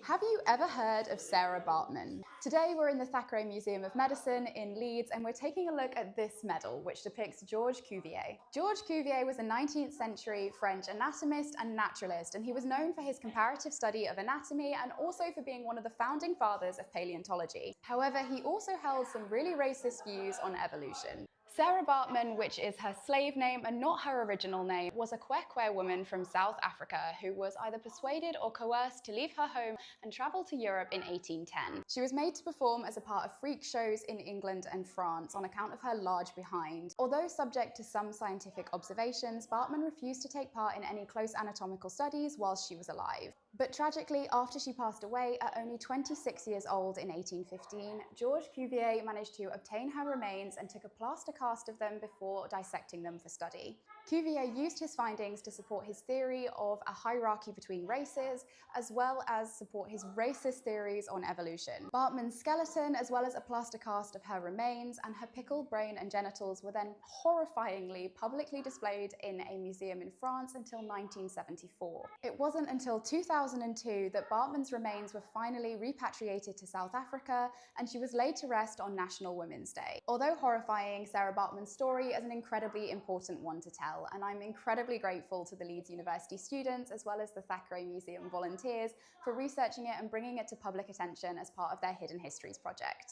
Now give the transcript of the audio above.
Have you ever heard of Sarah Bartman? Today we're in the Thackray Museum of Medicine in Leeds and we're taking a look at this medal which depicts Georges Cuvier. Georges Cuvier was a 19th century French anatomist and naturalist, and he was known for his comparative study of anatomy and also for being one of the founding fathers of paleontology. However, he also held some really racist views on evolution. Sarah Bartman, which is her slave name and not her original name, was a Kwekwe woman from South Africa who was either persuaded or coerced to leave her home and travel to Europe in 1810. She was made to perform as a part of freak shows in England and France on account of her large behind. Although subject to some scientific observations, Bartman refused to take part in any close anatomical studies whilst she was alive. But tragically, after she passed away at only 26 years old in 1815, Georges Cuvier managed to obtain her remains and took a plaster cast of them before dissecting them for study. Cuvier used his findings to support his theory of a hierarchy between races, as well as support his racist theories on evolution. Bartman's skeleton, as well as a plaster cast of her remains and her pickled brain and genitals, were then horrifyingly publicly displayed in a museum in France until 1974. It wasn't until 2002 that Bartman's remains were finally repatriated to South Africa, and she was laid to rest on National Women's Day. Although horrifying, Sarah Bartman's story is an incredibly important one to tell, and I'm incredibly grateful to the Leeds University students as well as the Thackray Museum volunteers for researching it and bringing it to public attention as part of their Hidden Histories project.